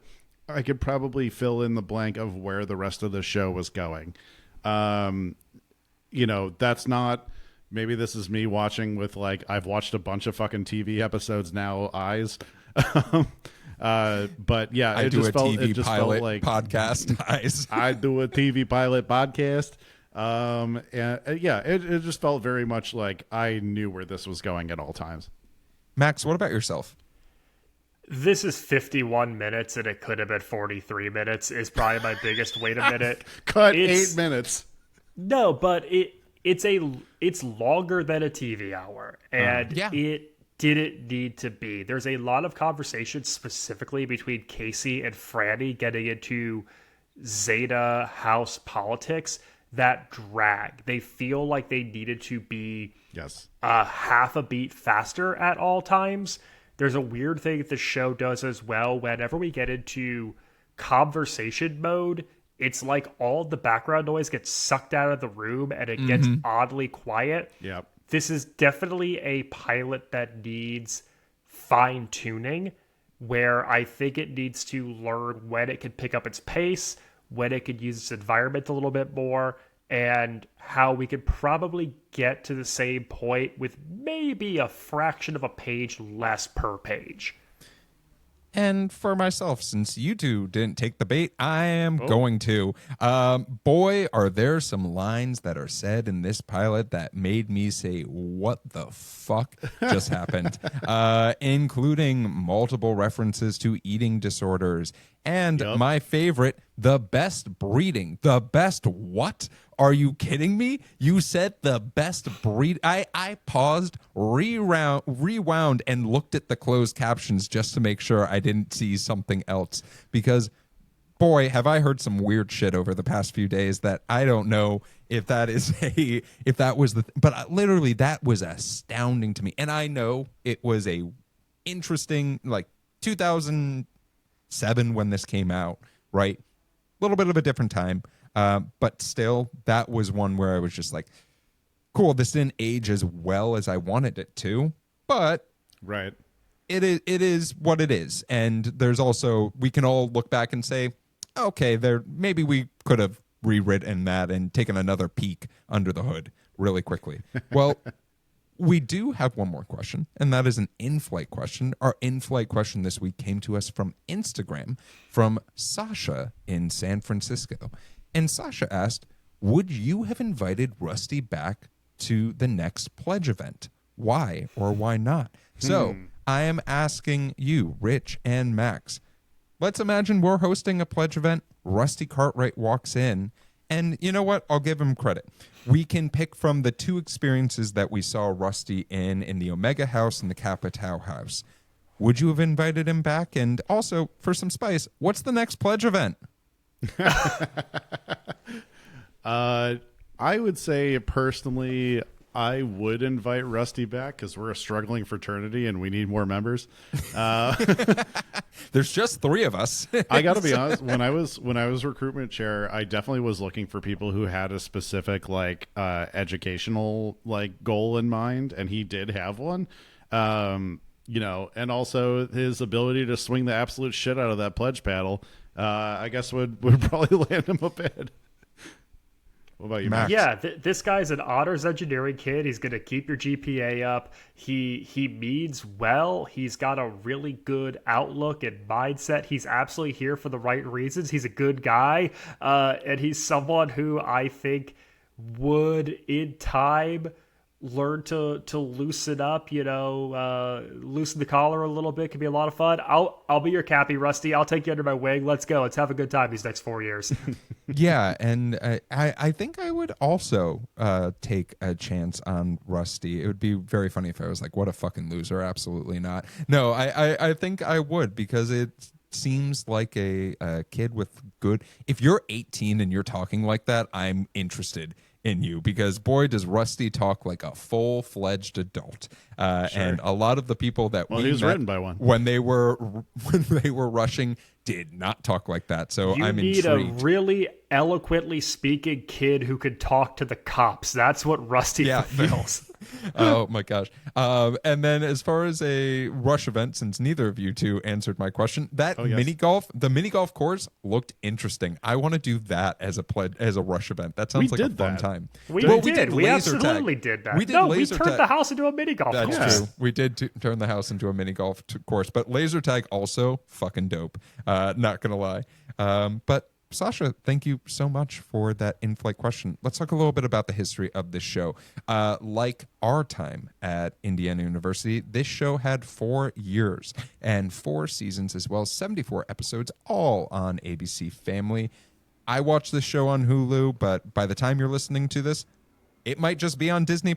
I could probably fill in the blank of where the rest of the show was going. That's not, maybe this is me watching with like, I've watched a bunch of fucking TV episodes now, eyes. But yeah, I do a TV pilot like podcast, eyes. I do a TV pilot podcast. It just felt very much like I knew where this was going at all times. Max, what about yourself? This is 51 minutes and it could have been 43 minutes is probably my biggest wait a minute. Cut 8 minutes. No, but it's longer than a TV hour, and it didn't need to be. There's a lot of conversation specifically between Casey and Franny getting into Zeta house politics that drag. They feel like they needed to be half a beat faster at all times. There's a weird thing that the show does as well. Whenever we get into conversation mode, it's like all the background noise gets sucked out of the room and it gets oddly quiet. Yep. This is definitely a pilot that needs fine tuning, where I think it needs to learn when it can pick up its pace, when it could use its environment a little bit more, and how we could probably get to the same point with maybe a fraction of a page less per page. And for myself, since you two didn't take the bait, I am going to. Boy, are there some lines that are said in this pilot that made me say, what the fuck just happened? Including multiple references to eating disorders. And my favorite, the best breeding. The best what? Are you kidding me? You said the best breed. I paused, rewound, and looked at the closed captions just to make sure I didn't see something else. Because, boy, have I heard some weird shit over the past few days that I don't know if that is if that was but literally that was astounding to me. And I know it was a interesting, like 2007 when this came out, right? A little bit of a different time. But still, that was one where I was just like, cool, this didn't age as well as I wanted it to, but right, it is what it is. And there's also, we can all look back and say, okay, maybe we could have rewritten that and taken another peek under the hood really quickly. Well, we do have one more question, and that is an in-flight question. Our in-flight question this week came to us from Instagram from Sasha in San Francisco. And Sasha asked, would you have invited Rusty back to the next pledge event? Why or why not? So I am asking you, Rich and Max, let's imagine we're hosting a pledge event. Rusty Cartwright walks in, and you know what? I'll give him credit. We can pick from the two experiences that we saw Rusty in the Omega House and the Kappa Tau House. Would you have invited him back? And also, for some spice, what's the next pledge event? I would say personally, I would invite Rusty back because we're a struggling fraternity and we need more members. There's just 3 of us. I got to be honest. When I was recruitment chair, I definitely was looking for people who had a specific educational goal in mind, and he did have one. And also his ability to swing the absolute shit out of that pledge paddle. I guess would probably land him a bid. What about you, Max? Yeah, this guy's an honors engineering kid. He's going to keep your GPA up. He means well. He's got a really good outlook and mindset. He's absolutely here for the right reasons. He's a good guy, and he's someone who I think would, in time, learn to loosen up, loosen the collar a little bit. Could be a lot of fun. I'll be your Cappy, Rusty. I'll take you under my wing. Let's go. Let's have a good time these next 4 years. Yeah, and I think I would also take a chance on Rusty. It would be very funny if I was like, what a fucking loser. Absolutely not. No, I think I would, because it seems like a kid with good... If you're 18 and you're talking like that, I'm interested in you, because boy, does Rusty talk like a full-fledged adult. Sure. And a lot of the people that he was met written by one when they were rushing did not talk like that. So I'm intrigued. You need a really eloquently speaking kid who could talk to the cops. That's what Rusty fulfills. Oh my gosh. And then as far as a rush event, since neither of you two answered my question, the mini golf course looked interesting. I want to do that as a rush event. That sounds like a fun time. We did. We absolutely did that. We turned the house into a mini golf course. That's true. We did turn the house into a mini golf course, but laser tag also fucking dope. Not gonna lie. But Sasha, thank you so much for that in-flight question. Let's talk a little bit about the history of this show. Like our time at Indiana University, this show had 4 years and 4 seasons, as well as 74 episodes, all on ABC Family. I watched this show on Hulu, but by the time you're listening to this, it might just be on Disney+.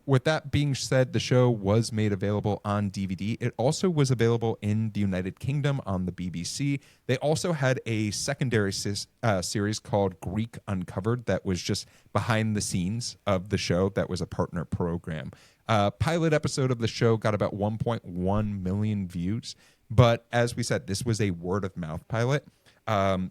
With that being said, the show was made available on DVD. It also was available in the United Kingdom on the BBC. They also had a secondary series called Greek Uncovered that was just behind the scenes of the show. That was a partner program. Pilot episode of the show got about 1.1 million views. But as we said, this was a word-of-mouth pilot.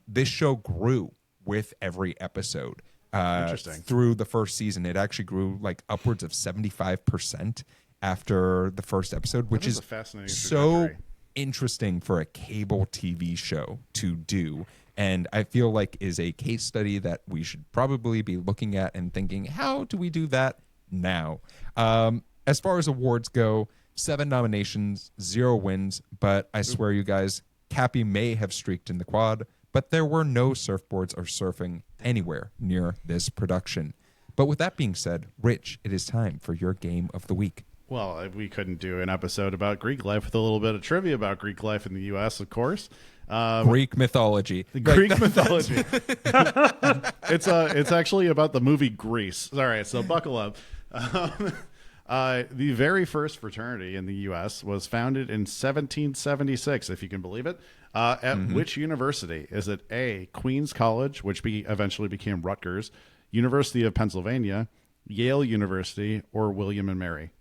This show grew with every episode. Interesting. Through the first season, it actually grew like upwards of 75% after the first episode, which is a fascinating so interesting for a cable TV show to do. And I feel like is a case study that we should probably be looking at and thinking, how do we do that now? As far as awards go, 7 nominations, 0 wins, but I swear you guys, Cappy may have streaked in the quad, but there were no surfboards or surfing anywhere near this production. But with that being said, Rich, it is time for your game of the week. Well, we couldn't do an episode about Greek life with a little bit of trivia about Greek life in the U.S., of course. Greek mythology. Greek mythology. It's actually about the movie Grease. All right, so buckle up. The very first fraternity in the U.S. was founded in 1776, if you can believe it. At which university? Is it A, Queens College, which eventually became Rutgers, University of Pennsylvania, Yale University, or William and Mary?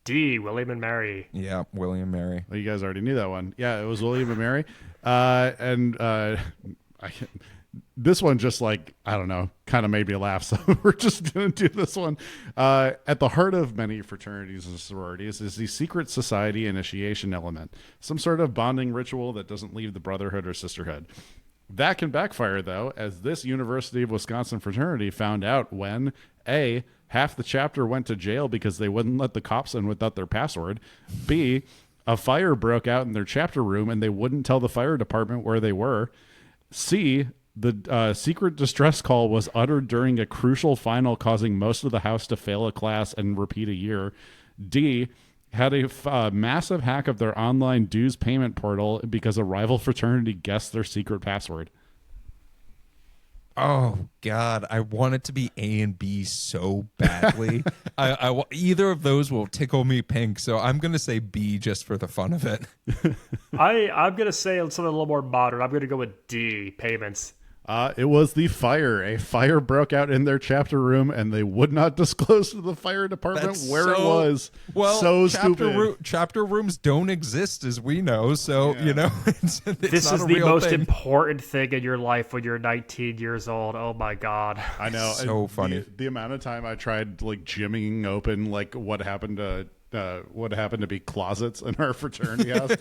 D, William and Mary. Yeah, William Mary. Well, you guys already knew that one. Yeah, it was William and Mary. This one just I don't know, kind of made me laugh. So we're just going to do this one. At the heart of many fraternities and sororities is the secret society initiation element, some sort of bonding ritual that doesn't leave the brotherhood or sisterhood. That can backfire, though, as this University of Wisconsin fraternity found out when A, half the chapter went to jail because they wouldn't let the cops in without their password, B, a fire broke out in their chapter room and they wouldn't tell the fire department where they were, C, the secret distress call was uttered during a crucial final, causing most of the house to fail a class and repeat a year, D, had a massive hack of their online dues payment portal because a rival fraternity guessed their secret password. Oh God, I want it to be A and B so badly. Either of those will tickle me pink, so I'm gonna say B just for the fun of it. I'm gonna say something a little more modern. I'm gonna go with D, payments. It was the fire. A fire broke out in their chapter room, and they would not disclose to the fire department it was. Well, so stupid. Chapter rooms don't exist, as we know. So you know, it's this not is a the real most thing. important thing in your life when you're 19 years old. Oh my God! I know. So funny. The amount of time I tried jimmying open what happened to be closets in our fraternity house.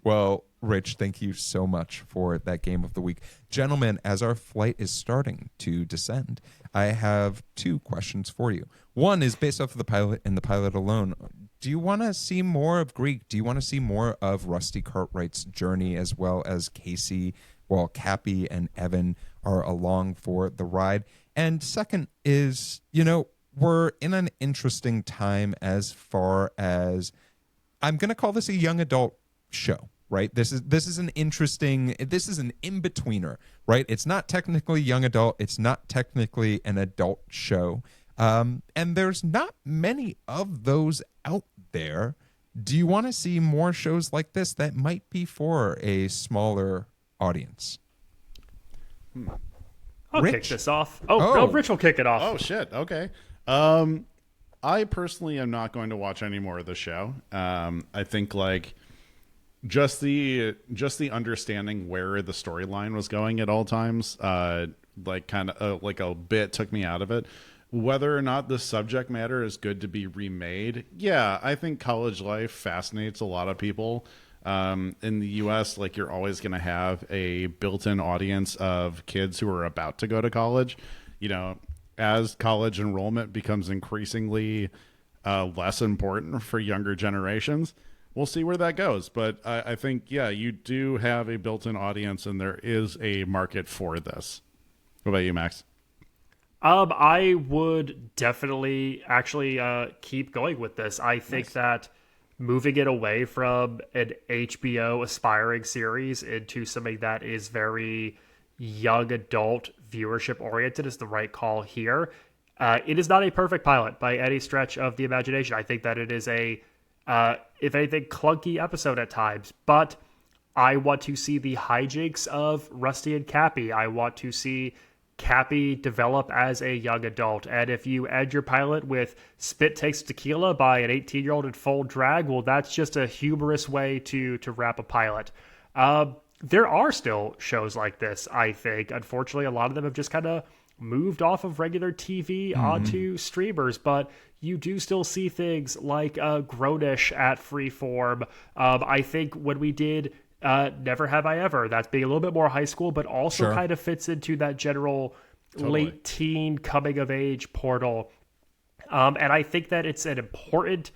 Well, Rich, thank you so much for that game of the week. Gentlemen, as our flight is starting to descend, I have 2 questions for you. One is based off of the pilot and the pilot alone. Do you want to see more of Greek? Do you want to see more of Rusty Cartwright's journey as well as Casey, while Cappy and Evan are along for the ride? And second is, we're in an interesting time as far as, I'm going to call this a young adult show, right? This is an in-betweener, right? It's not technically young adult. It's not technically an adult show. And there's not many of those out there. Do you want to see more shows like this that might be for a smaller audience? I'll Rich? kick this off. No, Rich will kick it off. Oh shit. Okay. I personally am not going to watch any more of the show. I think just the understanding where the storyline was going at all times, a bit took me out of it. Whether or not the subject matter is good to be remade, yeah, I think college life fascinates a lot of people. In the U.S., you're always going to have a built-in audience of kids who are about to go to college. As college enrollment becomes increasingly less important for younger generations, we'll see where that goes. But I think, yeah, you do have a built-in audience, and there is a market for this. What about you, Max? I would definitely actually keep going with this. I think that moving it away from an HBO aspiring series into something that is very young adult viewership oriented is the right call here. It is not a perfect pilot by any stretch of the imagination. I think that it is a, if anything, clunky episode at times, but I want to see the hijinks of Rusty and Cappy. I want to see Cappy develop as a young adult. And if you end your pilot with Spit Takes Tequila by an 18-year-old in full drag, well, that's just a humorous way to wrap a pilot. There are still shows like this, I think. Unfortunately, a lot of them have just kind of moved off of regular TV onto streamers, but you do still see things like Grownish at Freeform. I think when we did Never Have I Ever, that's being a little bit more high school, but also kind of fits into that general late teen coming of age portal. And I think that it's an important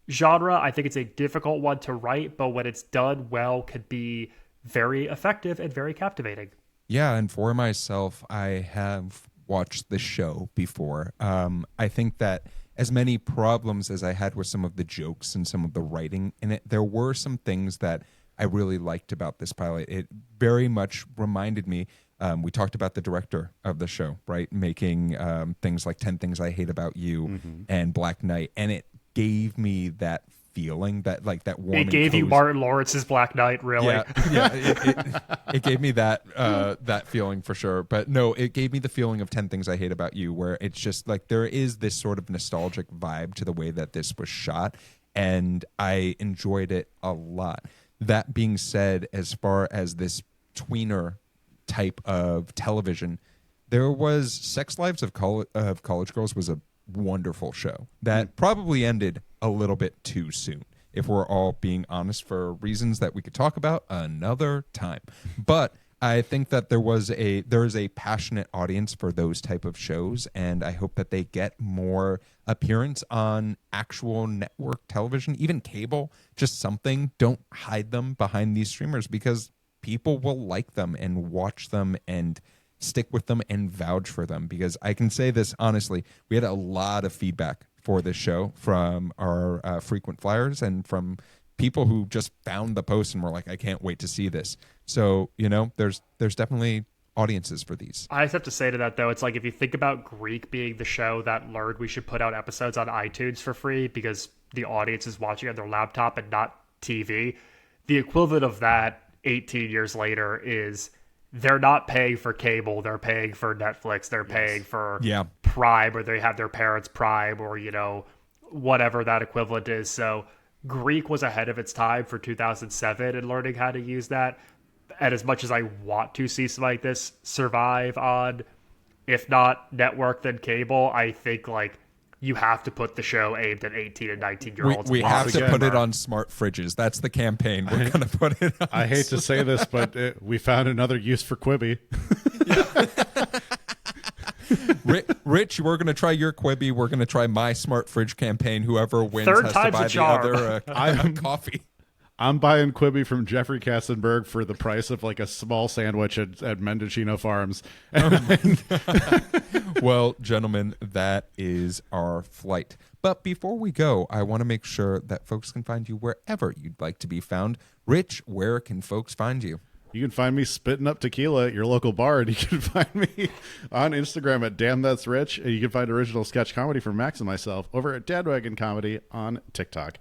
genre. I think it's a difficult one to write, but when it's done well, could be very effective and very captivating. Yeah, and for myself, I have watched the show before. I think that as many problems as I had with some of the jokes and some of the writing in it, there were some things that I really liked about this pilot. It very much reminded me, we talked about the director of the show, right? Making things like 10 Things I Hate About You and Black Knight. And it gave me that feeling, that like that warm. It gave you Martin Lawrence's Black Knight, really. It gave me that that feeling for sure. But no, it gave me the feeling of 10 Things I Hate About You, where it's just like there is this sort of nostalgic vibe to the way that this was shot, and I enjoyed it a lot. That being said, as far as this tweener type of television, there was Sex Lives of College Girls was a wonderful show that probably ended a little bit too soon, if we're all being honest, for reasons that we could talk about another time. But I think that there is a passionate audience for those type of shows, and I hope that they get more appearance on actual network television, even cable, just something. Don't hide them behind these streamers, because people will like them and watch them and stick with them and vouch for them. Because I can say this honestly, we had a lot of feedback for this show from our frequent flyers and from people who just found the post and were like, I can't wait to see this. So, you know, there's definitely audiences for these. I just have to say to that, though, it's like if you think about Greek being the show that learned we should put out episodes on iTunes for free because the audience is watching on their laptop and not TV, the equivalent of that 18 years later is they're not paying for cable, they're paying for Netflix, they're paying for Prime, or they have their parents' Prime, or, you know, whatever that equivalent is. So Greek was ahead of its time for 2007 in learning how to use that. And as much as I want to see something like this survive on, if not network, then cable, I think like you have to put the show aimed at 18 and 19-year-olds. We have to put it on smart fridges. That's the campaign. We're going to put it on. I hate to say this, but we found another use for Quibi. Rich, we're going to try your Quibi. We're going to try my smart fridge campaign. Whoever wins Third has to buy the other coffee. I'm buying Quibi from Jeffrey Katzenberg for the price of like a small sandwich at Mendocino Farms. Well, gentlemen, that is our flight. But before we go, I want to make sure that folks can find you wherever you'd like to be found. Rich, where can folks find you? You can find me spitting up tequila at your local bar, and you can find me on Instagram at Damn That's Rich. And you can find original sketch comedy from Max and myself over at Dadwagon Comedy on TikTok.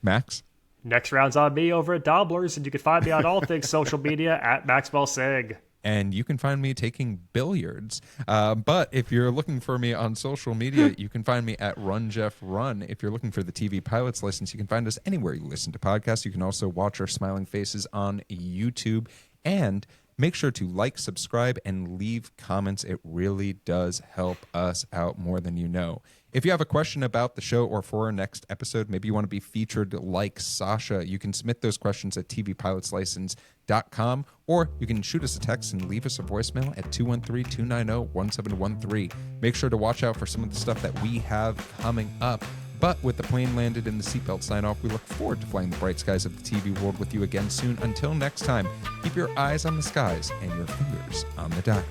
Max? Next round's on me over at Dobblers, and you can find me on all things social media at Maxwell Sig. And you can find me taking billiards. But if you're looking for me on social media, you can find me at Run Jeff Run. If you're looking for the TV Pilot's License, you can find us anywhere you listen to podcasts. You can also watch our smiling faces on YouTube. And make sure to like, subscribe, and leave comments. It really does help us out more than you know. If you have a question about the show or for our next episode, maybe you want to be featured like Sasha, you can submit those questions at tvpilotslicense.com, or you can shoot us a text and leave us a voicemail at 213-290-1713. Make sure to watch out for some of the stuff that we have coming up. But with the plane landed and the seatbelt sign off, we look forward to flying the bright skies of the TV world with you again soon. Until next time, keep your eyes on the skies and your fingers on the dial.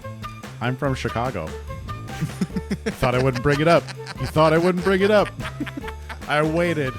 I'm from Chicago. Thought I wouldn't bring it up. You thought I wouldn't bring it up. I waited.